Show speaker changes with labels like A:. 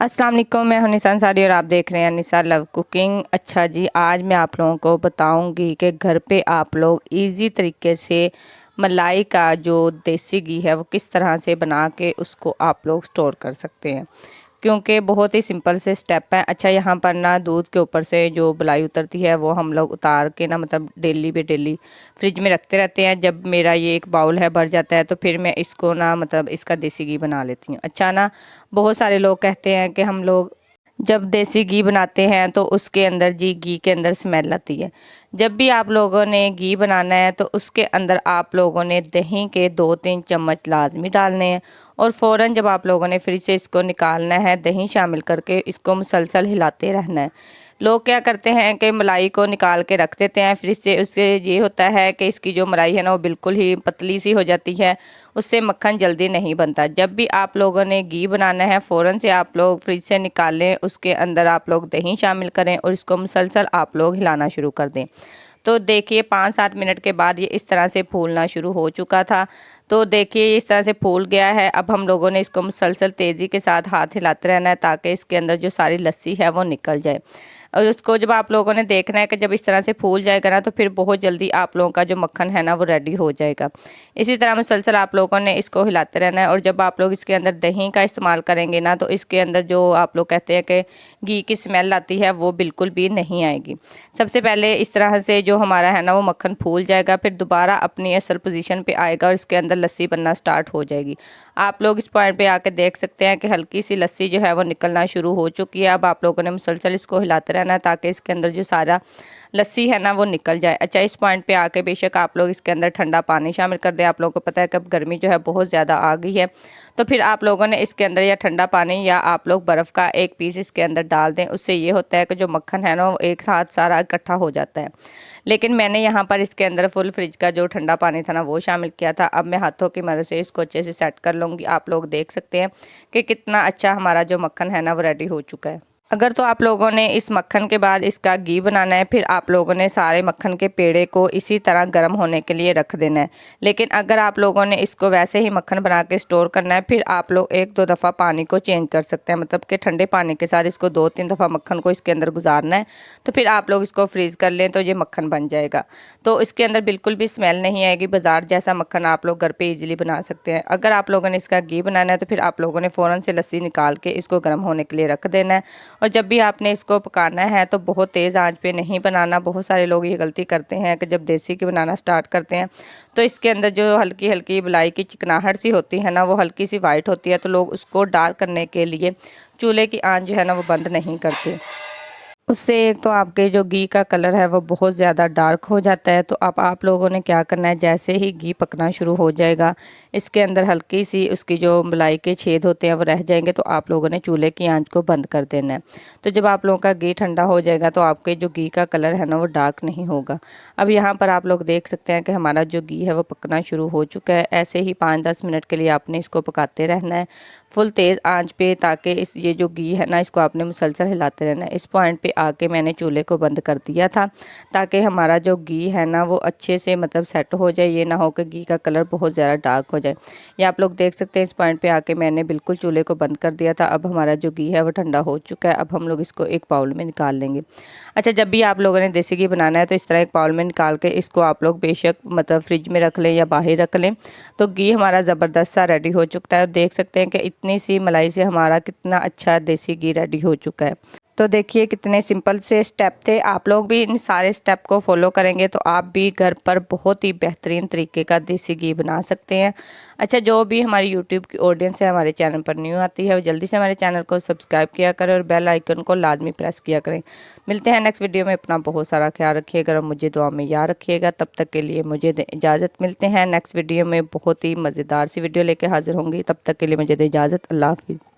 A: अस्सलाम वालेकुम, मैं हूं निसा अंसारी और आप देख रहे हैं निसा लव कुकिंग। अच्छा जी, आज मैं आप लोगों को बताऊंगी कि घर पे आप लोग इजी तरीके से मलाई का जो देसी घी है वो किस तरह से बना के उसको आप लोग स्टोर कर सकते हैं, क्योंकि बहुत ही सिंपल से स्टेप है। अच्छा, यहाँ पर ना दूध के ऊपर से जो मलाई उतरती है वो हम लोग उतार के ना मतलब डेली फ्रिज में रखते रहते हैं। जब मेरा ये एक बाउल है भर जाता है तो फिर मैं इसको ना मतलब इसका देसी घी बना लेती हूँ। अच्छा ना, बहुत सारे लोग कहते हैं कि हम लोग जब देसी घी बनाते हैं तो उसके अंदर जी घी के अंदर स्मेल आती है। जब भी आप लोगों ने घी बनाना है तो उसके अंदर आप लोगों ने दही के 2-3 चम्मच लाजमी डालने हैं और फ़ौरन जब आप लोगों ने फ्रिज से इसको निकालना है दही शामिल करके इसको मुसलसल हिलाते रहना है। लोग क्या करते हैं कि मलाई को निकाल के रख देते हैं फ्रिज से, उससे ये होता है कि इसकी जो मलाई है ना वो बिल्कुल ही पतली सी हो जाती है, उससे मक्खन जल्दी नहीं बनता। जब भी आप लोगों ने घी बनाना है फ़ौरन से आप लोग फ्रिज से निकालें, उसके अंदर आप लोग दही शामिल करें और इसको मुसलसल आप लोग हिलाना शुरू कर दें। तो देखिए 5-7 मिनट के बाद ये इस तरह से फूलना शुरू हो चुका था। तो देखिए इस तरह से फूल गया है। अब हम लोगों ने इसको मुसलसल तेज़ी के साथ हाथ हिलाते रहना है ताकि इसके अंदर जो सारी लस्सी है वो निकल जाए। और उसको जब आप लोगों ने देखना है कि जब इस तरह से फूल जाएगा ना तो फिर बहुत जल्दी आप लोगों का जो मक्खन है ना वो रेडी हो जाएगा। इसी तरह मुसलसल आप लोगों ने इसको हिलाते रहना है। और जब आप लोग इसके अंदर दही का इस्तेमाल करेंगे ना तो इसके अंदर जो आप लोग कहते हैं कि घी की स्मेल आती है वो बिल्कुल भी नहीं आएगी। सबसे पहले इस तरह से जो हमारा है ना वो मक्खन फूल जाएगा, फिर दोबारा अपनी असल पोजीशन पे आएगा और इसके अंदर लस्सी बनना स्टार्ट हो जाएगी। आप लोग इस पॉइंट पे आके देख सकते हैं कि हल्की सी लस्सी जो है वो निकलना शुरू हो चुकी है। अब आप लोगों ने मुसलसल इसको हिलाते रहना है ताकि इसके अंदर जो सारा लस्सी है ना वो निकल जाए। अच्छा, इस पॉइंट पे आके बेशक आप लोग इसके अंदर ठंडा पानी शामिल कर दें। आप लोगों को पता है कि अब गर्मी जो है बहुत ज़्यादा आ गई है, तो फिर आप लोगों ने इसके अंदर या ठंडा पानी या आप लोग बर्फ़ का एक पीस इसके अंदर डाल दें। उससे ये होता है कि जो मक्खन है ना वो एक साथ सारा इकट्ठा हो जाता है। लेकिन मैंने यहाँ पर इसके अंदर फुल फ्रिज का जो ठंडा पानी था ना वो शामिल किया था। अब मैं हाथों की मदद से इसको अच्छे से सेट कर लूँगी। आप लोग देख सकते हैं कि कितना अच्छा हमारा जो मक्खन है ना वो रेडी हो चुका है। अगर तो आप लोगों ने इस मक्खन के बाद इसका घी बनाना है, फिर आप लोगों ने सारे मक्खन के पेड़े को इसी तरह गर्म होने के लिए रख देना है। लेकिन अगर आप लोगों ने इसको वैसे ही मक्खन बना के स्टोर करना है, फिर आप लोग 1-2 दफ़ा पानी को चेंज कर सकते हैं, मतलब कि ठंडे पानी के साथ इसको 2-3 दफ़ा मक्खन को इसके अंदर गुजारना है। तो फिर आप लोग इसको फ्रीज़ कर लें तो ये मक्खन बन जाएगा। तो इसके अंदर बिल्कुल भी स्मेल नहीं आएगी। बाजार जैसा मक्खन आप लोग घर पर ईजिली बना सकते हैं। अगर आप लोगों ने इसका घी बनाना है तो फिर आप लोगों ने फ़ौरन से लस्सी निकाल के इसको गर्म होने के लिए रख देना है। और जब भी आपने इसको पकाना है तो बहुत तेज़ आंच पे नहीं बनाना। बहुत सारे लोग ये गलती करते हैं कि जब देसी घी बनाना स्टार्ट करते हैं तो इसके अंदर जो हल्की हल्की मलाई की चिकनाहट सी होती है ना वो हल्की सी वाइट होती है, तो लोग उसको डार्क करने के लिए चूल्हे की आंच जो है ना वो बंद नहीं करते। उससे एक तो आपके जो घी का कलर है वो बहुत ज़्यादा डार्क हो जाता है। तो अब आप लोगों ने क्या करना है, जैसे ही घी पकना शुरू हो जाएगा इसके अंदर हल्की सी उसकी जो मलाई के छेद होते हैं वो रह जाएंगे, तो आप लोगों ने चूल्हे की आंच को बंद कर देना है। तो जब आप लोगों का घी ठंडा हो जाएगा तो आपके जो घी का कलर है ना वो डार्क नहीं होगा। अब यहाँ पर आप लोग देख सकते हैं कि हमारा जो घी है वो पकना शुरू हो चुका है। ऐसे ही 5-10 मिनट के लिए आपने इसको पकाते रहना है फुल तेज़ आंच पे, ताकि इस ये जो घी है ना इसको आपने मुसलसल हिलाते रहना है। इस पॉइंट पे आके मैंने चूल्हे को बंद कर दिया था ताकि हमारा जो घी है ना वो अच्छे से मतलब सेट हो जाए, ये ना हो कि घी का कलर बहुत ज़्यादा डार्क हो जाए। ये आप लोग देख सकते हैं इस पॉइंट पे आके मैंने बिल्कुल चूल्हे को बंद कर दिया था। अब हमारा जो घी है वो ठंडा हो चुका है। अब हम लोग इसको एक बाउल में निकाल लेंगे। अच्छा, जब भी आप लोगों ने देसी घी बनाना है तो इस तरह एक बाउल में निकाल के इसको आप लोग बेशक मतलब फ्रिज में रख लें या बाहर रख लें। तो घी हमारा ज़बरदस्त सा रेडी हो चुका है। देख सकते हैं कि इतनी सी मलाई से हमारा कितना अच्छा देसी घी रेडी हो चुका है। तो देखिए कितने सिंपल से स्टेप थे। आप लोग भी इन सारे स्टेप को फॉलो करेंगे तो आप भी घर पर बहुत ही बेहतरीन तरीके का देसी घी बना सकते हैं। अच्छा, जो भी हमारी यूट्यूब की ऑडियंस है हमारे चैनल पर न्यू आती है वो जल्दी से हमारे चैनल को सब्सक्राइब किया करें और बेल आइकन को लाजमी प्रेस किया करें। मिलते हैं नेक्स्ट वीडियो में। अपना बहुत सारा ख्याल रखिएगा और मुझे दुआ में याद रखिएगा। तब तक के लिए मुझे इजाज़त। मिलते हैं नेक्स्ट वीडियो में, बहुत ही मज़ेदार सी वीडियो लेके हाजिर होंगी। तब तक के लिए मुझे इजाज़त। अल्लाह हाफिज़।